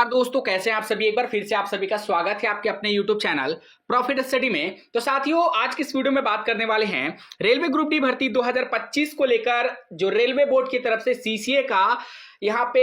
नमस्कार दोस्तों, कैसे हैं आप सभी। एक बार फिर से आप सभी का स्वागत है आपके अपने YouTube चैनल प्रॉफिट स्टडी में। तो साथियों, आज की इस वीडियो में बात करने वाले हैं रेलवे ग्रुप डी भर्ती 2025 को लेकर जो रेलवे बोर्ड की तरफ से सीसीए का यहाँ पे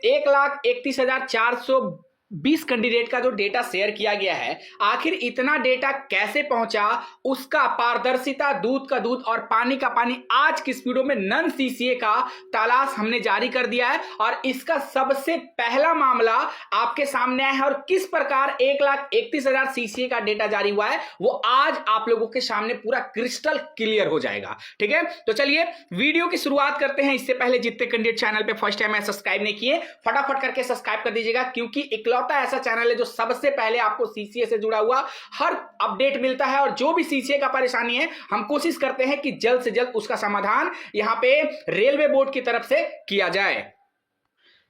1,31,420 कैंडिडेट का जो डेटा शेयर किया गया है, आखिर इतना डेटा कैसे पहुंचा, उसका पारदर्शिता, दूध का दूध और पानी का पानी आज की इस वीडियो में नन सीसीए का तलाश हमने जारी कर दिया है और इसका सबसे पहला मामला आपके सामने आया है। और किस प्रकार 1,31,000 सीसीए का डेटा जारी हुआ है वो आज आप लोगों के सामने पूरा क्रिस्टल क्लियर हो जाएगा। ठीक है, तो चलिए वीडियो की शुरुआत करते हैं। इससे पहले जितने कैंडिडेट चैनल पे फर्स्ट टाइम है सब्सक्राइब नहीं किए, फटाफट करके सब्सक्राइब कर दीजिएगा, क्योंकि इकलौता ऐसा चैनल है जो सबसे पहले आपको सीसीए से जुड़ा हुआ हर अपडेट मिलता है। और जो भी सीसीए का परेशानी है, हम कोशिश करते हैं कि जल्द से जल्द उसका समाधान यहां पे रेलवे बोर्ड की तरफ से किया जाए।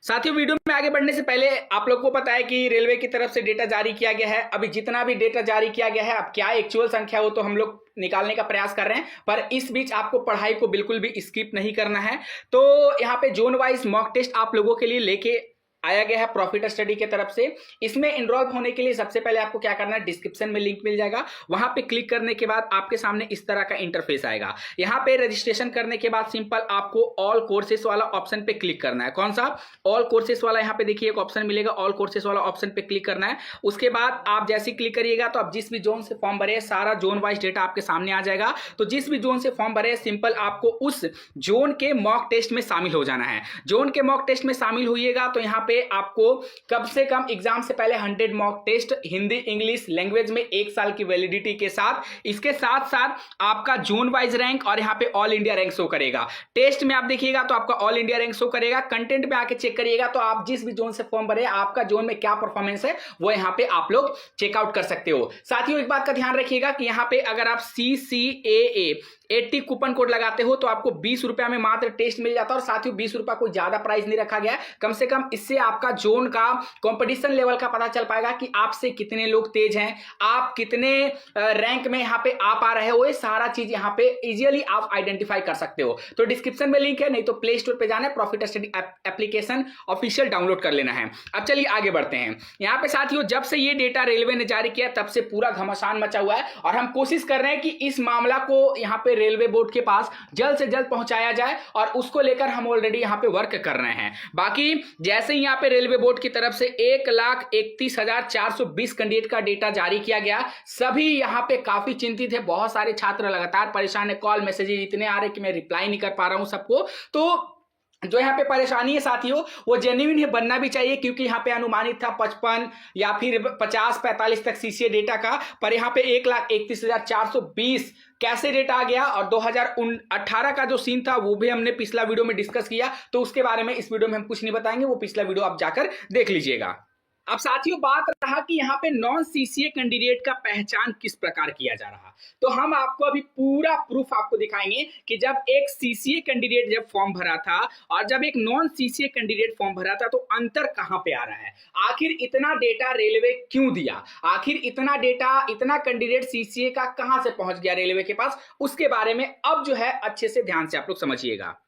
साथियों, वीडियो में आगे बढ़ने से पहले आप लोग को पता है कि रेलवे की तरफ से डेटा जारी किया गया है। अभी जितना भी डेटा जारी किया गया है, अब क्या एक्चुअल संख्या हो तो हम लोग निकालने का प्रयास कर रहे हैं, पर इस बीच आपको पढ़ाई को बिल्कुल भी स्किप नहीं करना है। तो यहाँ पे जोन वाइज मॉक टेस्ट आप लोगों के लिए लेके आया गया है प्रॉफिट स्टडी के तरफ से। इसमें इनरोल होने के लिए सबसे पहले आपको क्या करना है, डिस्क्रिप्शन में लिंक मिल जाएगा, वहां पे क्लिक करने के बाद आपके सामने इस तरह का इंटरफेस आएगा। यहां पे रजिस्ट्रेशन करने के बाद सिंपल आपको ऑल कोर्सेस वाला ऑप्शन पे क्लिक करना है। कौन सा? ऑल कोर्सेस वाला। यहां पे देखिए एक ऑप्शन मिलेगा, ऑल कोर्सेस वाला ऑप्शन पे क्लिक करना है। उसके बाद आप जैसे क्लिक करिएगा तो आप जिस भी जोन से फॉर्म भरे सारा जोन वाइज डेटा आपके सामने आ जाएगा। तो जिस भी जोन से फॉर्म भरे सिंपल आपको उस जोन के मॉक टेस्ट में शामिल हो जाना है। जोन के मॉक टेस्ट में शामिल होइएगा तो यहाँ पे आपको कम से कम एग्जाम से पहले 100 mock test Hindi English language में 1 साल की वैलिडिटी के साथ, इसके साथ साथ आपका जोन वाइज रैंक और यहाँ पे ऑल इंडिया रैंक शो करेगा। टेस्ट में आप देखिएगा तो आपका ऑल इंडिया रैंक शो करेगा। कंटेंट में आके चेक करिएगा तो आप जिस भी जोन से फॉर्म भरे आपका जोन में क्या परफॉर्मेंस है वो यहाँ पे आप लोग चेकआउट कर सकते हो। साथियों, एक बात का ध्यान रखिएगा कि यहाँ पे अगर आप CCAA 80 कूपन कोड लगाते हो तो आपको 20 रुपया में मात्र टेस्ट मिल जाता है। और साथियों, 20 रुपया कोई ज्यादा प्राइस नहीं रखा गया है, कम से कम इससे आपका जोन का कंपटीशन लेवल का पता चल पाएगा कि आपसे कितने लोग तेज हैं, आप कितने रैंक में यहाँ पे आ पा रहे हो। ये सारा चीज यहाँ पे इजीली आप आइडेंटिफाई कर सकते हो। तो डिस्क्रिप्शन में लिंक है, नहीं तो प्ले स्टोर पे जाना है, profit study application official download कर लेना है। अब चलिए आगे बढ़ते हैं। यहाँ पे साथियों, जब से ये डेटा रेलवे ने जारी किया तब से पूरा घमासान मचा हुआ है और हम कोशिश कर रहे हैं कि इस मामला को यहाँ पे रेलवे बोर्ड के पास जल्द से जल्द पहुंचाया जाए और उसको लेकर हम ऑलरेडी यहां पे वर्क कर रहे हैं। बाकी जैसे ही यहां पे रेलवे बोर्ड की तरफ से 1,31,420 कैंडिडेट का डेटा जारी किया गया, सभी यहां पे काफी चिंतित है। बहुत सारे छात्र लगातार परेशान है, कॉल मैसेजेस इतने आ रहे कि मैं रिप्लाई नहीं कर पा रहा हूं सबको। तो जो यहाँ पे परेशानी है साथियों, वो जेन्युइन है, बनना भी चाहिए, क्योंकि यहाँ पे अनुमानित था 55 या फिर 50-45 तक सीसीए डेटा का, पर यहाँ पे 1,31,420 कैसे डेटा आ गया। और 2018 का जो सीन था वो भी हमने पिछला वीडियो में डिस्कस किया, तो उसके बारे में इस वीडियो में हम कुछ नहीं बताएंगे, वो पिछला वीडियो आप जाकर देख लीजिएगा। अब साथियों, बात रहा कि यहाँ पे नॉन सीसीए कैंडिडेट का पहचान किस प्रकार किया जा रहा, तो हम आपको अभी पूरा प्रूफ आपको दिखाएंगे कि जब एक सीसीए कैंडिडेट जब फॉर्म भरा था और जब एक नॉन सीसीए कैंडिडेट फॉर्म भरा था, तो अंतर कहां पे आ रहा है। आखिर इतना डेटा रेलवे क्यों दिया, आखिर इतना डेटा, इतना कैंडिडेट सीसीए का कहां से पहुंच गया रेलवे के पास, उसके बारे में अब जो है अच्छे से ध्यान से आप लोग समझिएगा।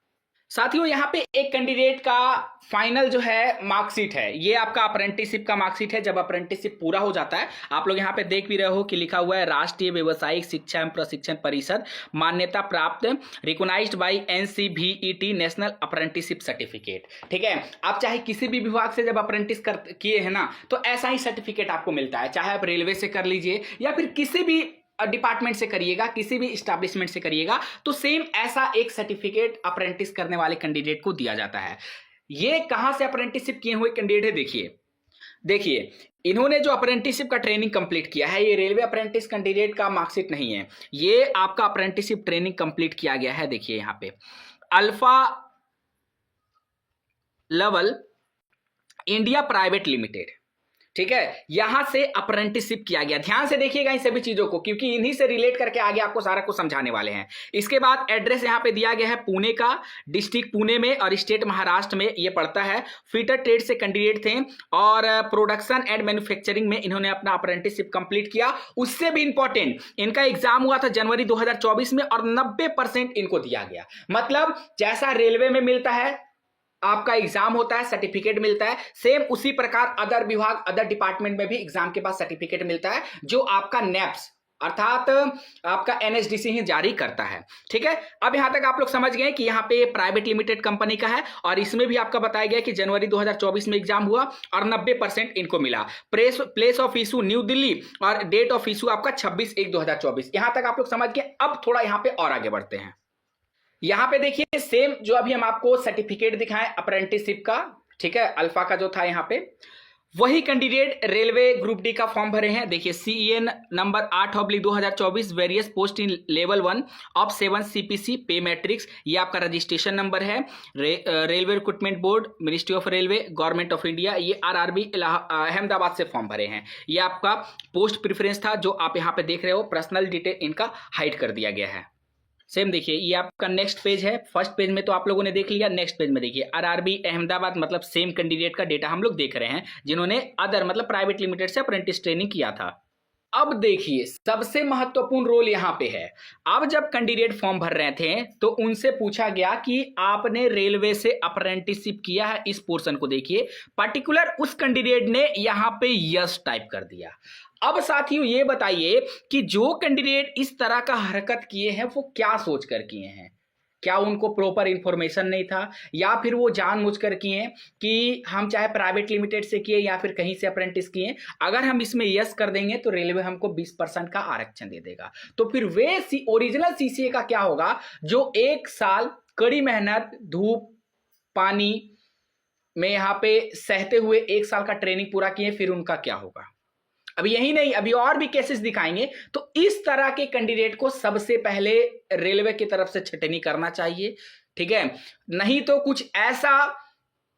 साथियों, यहाँ पे एक कैंडिडेट का फाइनल जो है मार्कशीट है, ये आपका अप्रेंटिसशिप का मार्कशीट है। जब अप्रेंटिसशिप पूरा हो जाता है, आप लोग यहाँ पे देख भी रहे हो कि लिखा हुआ है राष्ट्रीय व्यावसायिक शिक्षा एवं प्रशिक्षण परिषद मान्यता प्राप्त, recognised by NCVET national apprenticeship certificate. ठीक है, आप चाहे किसी भी विभाग से जब अप्रेंटिस किए हैं ना, तो ऐसा ही सर्टिफिकेट आपको मिलता है, चाहे आप रेलवे से कर लीजिए या फिर किसी भी डिपार्टमेंट से करिएगा, किसी भी एस्टैब्लिशमेंट से करिएगा, तो सेम ऐसा एक सर्टिफिकेट अप्रेंटिस करने वाले कैंडिडेट को दिया जाता है। ये कहां से अप्रेंटिसशिप किए हुए कैंडिडेट है, देखिए इन्होंने जो अप्रेंटिसशिप का ट्रेनिंग कंप्लीट किया है, ये रेलवे अप्रेंटिस कैंडिडेट का मार्कशीट नहीं है, ये आपका अप्रेंटिसशिप ट्रेनिंग कंप्लीट किया गया है। देखिए यहाँ पे alpha level India private limited, ठीक है, यहां से अप्रेंटिसशिप किया गया। ध्यान से देखिएगा इन सभी चीजों को, क्योंकि इन्हीं से रिलेट करके आगे आपको सारा कुछ समझाने वाले हैं। इसके बाद एड्रेस यहां पे दिया गया है पुणे का, डिस्ट्रिक्ट पुणे में और स्टेट महाराष्ट्र में ये पड़ता है। फिटर ट्रेड से कैंडिडेट थे और प्रोडक्शन एंड मैन्युफैक्चरिंग में इन्होंने अपना अप्रेंटिसशिप कंप्लीट किया। उससे भी इंपॉर्टेंट, इनका एग्जाम हुआ था जनवरी 2024 में और 90% इनको दिया गया। मतलब जैसा रेलवे में मिलता है आपका एग्जाम होता है, सर्टिफिकेट मिलता है। सेम उसी प्रकार अदर विभाग, अदर डिपार्टमेंट में भी एग्जाम के बाद सर्टिफिकेट मिलता है, जो आपका नेप्स अर्थात आपका एनएसडीसी ही जारी करता है। ठीक है, अब यहां तक आप लोग समझ गए कि यहाँ पे प्राइवेट लिमिटेड कंपनी का है, और इसमें भी आपका बताया गया कि जनवरी 2024 में एग्जाम हुआ और 90% इनको मिला। Place of issue new Delhi और डेट ऑफ इशू आपका 26/1/2024। यहां तक आप लोग समझ गए। अब थोड़ा यहां पे और आगे बढ़ते हैं। यहां पे देखिए सेम जो अभी हम आपको सर्टिफिकेट दिखाएं अप्रेंटिसशिप का, ठीक है, अल्फा का जो था यहां पे, वही कैंडिडेट रेलवे ग्रुप डी का फॉर्म भरे हैं। देखिए CEN number 8/2024 various post in level 1 of 7 CPC पे मैट्रिक्स, ये आपका रजिस्ट्रेशन नंबर है। Railway recruitment board, ministry of railway, government of India, ये RRB अहमदाबाद से फॉर्म भरे हैं। ये आपका पोस्ट प्रिफरेंस था, जो आप यहाँ पे देख रहे हो। पर्सनल डिटेल इनका हाइड कर दिया गया है। सेम देखिए, ये आपका नेक्स्ट पेज है। फर्स्ट पेज में तो आप लोगों ने देख लिया, नेक्स्ट पेज में देखिए RRB अहमदाबाद, मतलब सेम कैंडिडेट का डेटा हम लोग देख रहे हैं, जिन्होंने अदर मतलब प्राइवेट लिमिटेड से अप्रेंटिस ट्रेनिंग किया था। अब देखिए सबसे महत्वपूर्ण रोल यहां पे है। अब जब कैंडिडेट फॉर्म भर रहे थे तो उनसे पूछा गया कि आपने रेलवे से अप्रेंटिसशिप किया है, इस पोर्शन को देखिए। पर्टिकुलर उस कैंडिडेट ने यहां पे यस टाइप कर दिया। अब साथियों ये बताइए कि जो कैंडिडेट इस तरह का हरकत किए हैं वो क्या सोचकर किए हैं? क्या उनको प्रॉपर इंफॉर्मेशन नहीं था, या फिर वो जानबूझकर किए कि हम चाहे प्राइवेट लिमिटेड से किए या फिर कहीं से अप्रेंटिस किए, अगर हम इसमें यस कर देंगे तो रेलवे हमको 20% का आरक्षण दे देगा। तो फिर वे ओरिजिनल सीसीए का क्या होगा, जो 1 साल कड़ी मेहनत धूप पानी में यहाँ पे सहते हुए 1 साल का ट्रेनिंग पूरा किए, फिर उनका क्या होगा? अब यही नहीं, अभी और भी केसेस दिखाएंगे। तो इस तरह के कैंडिडेट को सबसे पहले रेलवे की तरफ से छटनी करना चाहिए, ठीक है। नहीं तो कुछ ऐसा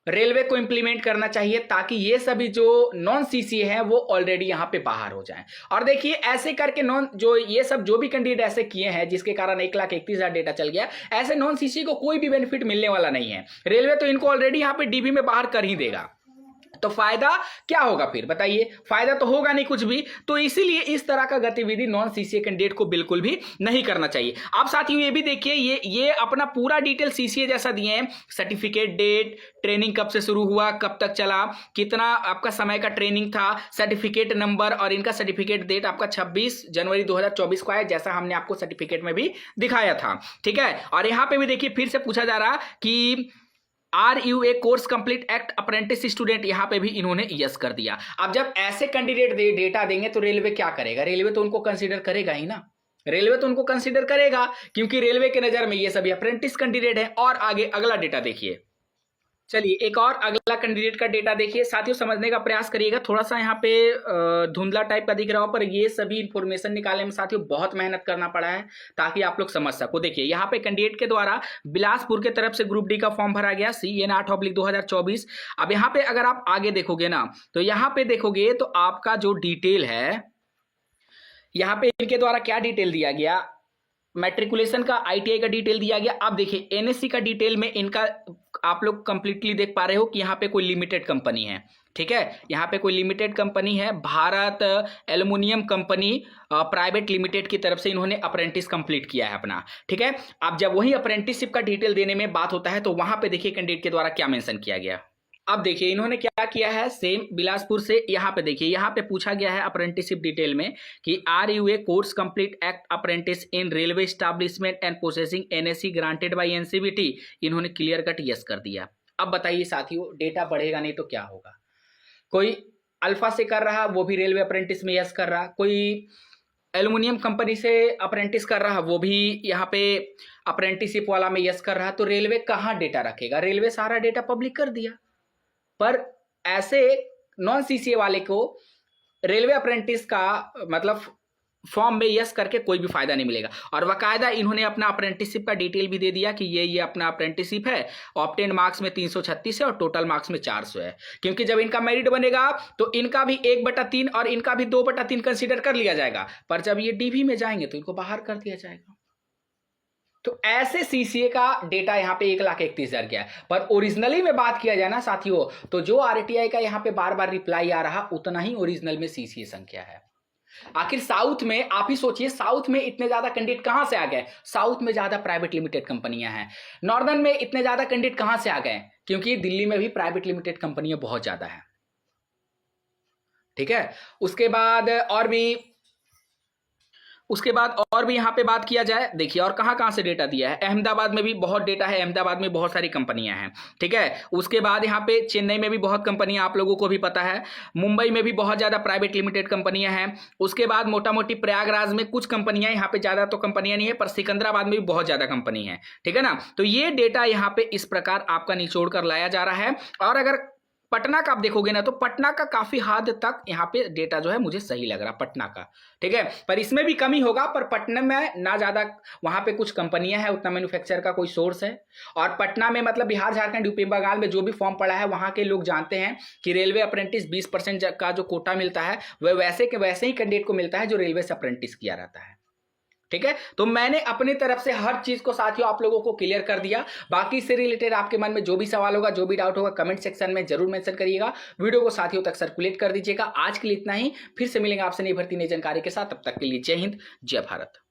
रेलवे को इंप्लीमेंट करना चाहिए ताकि ये सभी जो नॉन सीसीए हैं वो ऑलरेडी यहां पे बाहर हो जाएं। और देखिए ऐसे करके ये सब जो भी कैंडिडेट ऐसे किए हैं जिसके कारण 1,31,000 डेटा चल गया, ऐसे नॉन सीसीए को कोई भी बेनिफिट मिलने वाला नहीं है। रेलवे तो इनको ऑलरेडी यहां पे डीबी में बाहर कर ही देगा। तो फायदा क्या होगा फिर बताइए? फायदा तो होगा नहीं कुछ भी। तो इसीलिए इस तरह का गतिविधि नॉन सीसीए कैंडिडेट को बिल्कुल भी नहीं करना चाहिए। आप साथियों ये भी देखिए, ये अपना पूरा डिटेल सीसीए जैसा दिए हैं। सर्टिफिकेट डेट, ट्रेनिंग कब से शुरू हुआ, कब तक चला, कितना आपका समय का ट्रेनिंग था, सर्टिफिकेट नंबर, और इनका सर्टिफिकेट डेट आपका 26 जनवरी 2024 को है, जैसा हमने आपको सर्टिफिकेट में भी दिखाया था, ठीक है। और यहां पर भी देखिए फिर से पूछा जा रहा कि are you a course complete act apprentice student, यहां पे भी इन्होंने यस कर दिया। अब जब ऐसे कैंडिडेट डेटा देंगे तो रेलवे क्या करेगा? रेलवे तो उनको कंसीडर करेगा ही ना, रेलवे तो उनको कंसीडर करेगा, क्योंकि रेलवे के नजर में ये सभी अप्रेंटिस कैंडिडेट है। और आगे अगला डेटा देखिए, चलिए एक और अगला कैंडिडेट का डेटा देखिए। साथियों समझने का प्रयास करिएगा, थोड़ा सा यहाँ पे धुंधला टाइप का दिख रहा हो, पर ये सभी इंफॉर्मेशन निकालने में साथियों बहुत मेहनत करना पड़ा है ताकि आप लोग समझ सको। देखिए यहाँ पे कैंडिडेट के द्वारा बिलासपुर के तरफ से ग्रुप डी का फॉर्म भरा गया, CEN 8/2024। अब यहाँ पे अगर आप आगे देखोगे ना, तो यहाँ पे देखोगे तो आपका जो डिटेल है, यहाँ पे इनके द्वारा क्या डिटेल दिया गया, मैट्रिकुलेशन का ITI का डिटेल दिया गया। अब देखिए NSC का डिटेल में इनका आप लोग कंप्लीटली देख पा रहे हो कि यहाँ पे कोई लिमिटेड कंपनी है, ठीक है। यहाँ पे कोई लिमिटेड कंपनी है, Bharat aluminium company private limited की तरफ से इन्होंने अप्रेंटिस कंप्लीट किया है अपना, ठीक है। अब जब वही अप्रेंटिसशिप का डिटेल देने में बात होता है तो वहां पे देखिए कैंडिडेट के द्वारा क्या मेंशन किया गया। अब देखिए इन्होंने क्या किया है, सेम बिलासपुर से यहाँ पे देखिए, यहाँ पे पूछा गया है अप्रेंटिसशिप डिटेल में कि are you a course complete act apprentice in railway establishment and processing NSC granted by NCVT, इन्होंने क्लियर कट यस कर दिया। अब बताइए साथियों, डेटा बढ़ेगा नहीं तो क्या होगा? कोई अल्फा से कर रहा, वो भी रेलवे अप्रेंटिस में यस कर रहा, कोई एल्युमिनियम कंपनी से अप्रेंटिस कर रहा, वो भी यहाँ पे अप्रेंटिसशिप वाला में यस कर रहा। तो रेलवे कहाँ डेटा रखेगा? रेलवे सारा डेटा पब्लिक कर दिया, पर ऐसे नॉन सीसीए वाले को रेलवे अप्रेंटिस का मतलब फॉर्म में यस करके कोई भी फायदा नहीं मिलेगा। और बाकायदा इन्होंने अपना अप्रेंटिसशिप का डिटेल भी दे दिया कि ये अपना अप्रेंटिसशिप है, ऑब्टेन मार्क्स में 336 है और टोटल मार्क्स में 400 है। क्योंकि जब इनका मेरिट बनेगा तो इनका भी 1/3 और इनका भी 2/3 कंसीडर कर लिया जाएगा, पर जब ये डीवी में जाएंगे तो इनको बाहर कर दिया जाएगा। तो ऐसे सीसीए का डेटा यहाँ पे 1,31,000 गया। पर ओरिजिनली में बात किया जाए ना साथियों, तो जो RTI का यहाँ पे बार बार रिप्लाई आ रहा, उतना ही ओरिजिनल में सीसीए संख्या है। आखिर साउथ में आप ही सोचिए, साउथ में इतने ज्यादा कैंडिडेट कहां से आ गए? साउथ में ज्यादा प्राइवेट लिमिटेड कंपनियां हैं। नॉर्दर्न में इतने ज्यादा कैंडिडेट कहां से आ गए? क्योंकि दिल्ली में भी प्राइवेट लिमिटेड कंपनियां बहुत ज्यादा है। ठीक है, उसके बाद और भी यहाँ पे बात किया जाए, देखिए और कहाँ कहाँ से डेटा दिया है। अहमदाबाद में भी बहुत डेटा है, अहमदाबाद में बहुत सारी कंपनियां हैं। ठीक है, उसके बाद यहाँ पे चेन्नई में भी बहुत कंपनियां, आप लोगों को भी पता है। मुंबई में भी बहुत ज़्यादा प्राइवेट लिमिटेड कंपनियां हैं। उसके बाद मोटा मोटी प्रयागराज में कुछ कंपनियां, यहाँ पे ज़्यादा तो कंपनियां नहीं है, पर सिकंदराबाद में भी बहुत ज़्यादा कंपनी है। ठीक है ना, तो ये डेटा यहाँ पे इस प्रकार आपका निचोड़ कर लाया जा रहा है। और अगर पटना का आप देखोगे ना, तो पटना का काफी हद तक यहाँ पे डेटा जो है मुझे सही लग रहा पटना का। ठीक है, पर इसमें भी कमी होगा, पर पटना में ना ज्यादा वहां पे कुछ कंपनियां हैं, उतना मैन्युफैक्चर का कोई सोर्स है। और पटना में मतलब बिहार झारखंड यूपी बंगाल में जो भी फॉर्म पड़ा है, वहां के लोग जानते हैं कि रेलवे अप्रेंटिस 20% का जो कोटा मिलता है वह वैसे के वैसे ही कैंडिडेट को मिलता है जो रेलवे से अप्रेंटिस किया रहता है। ठीक है, तो मैंने अपनी तरफ से हर चीज को साथियों आप लोगों को क्लियर कर दिया। बाकी इससे रिलेटेड आपके मन में जो भी सवाल होगा, जो भी डाउट होगा, कमेंट सेक्शन में जरूर मेंशन करिएगा। वीडियो को साथियों तक सर्कुलेट कर दीजिएगा। आज के लिए इतना ही, फिर से मिलेंगे आपसे नई भर्ती नई जानकारी के साथ। तब तक के लिए जय हिंद, जय भारत।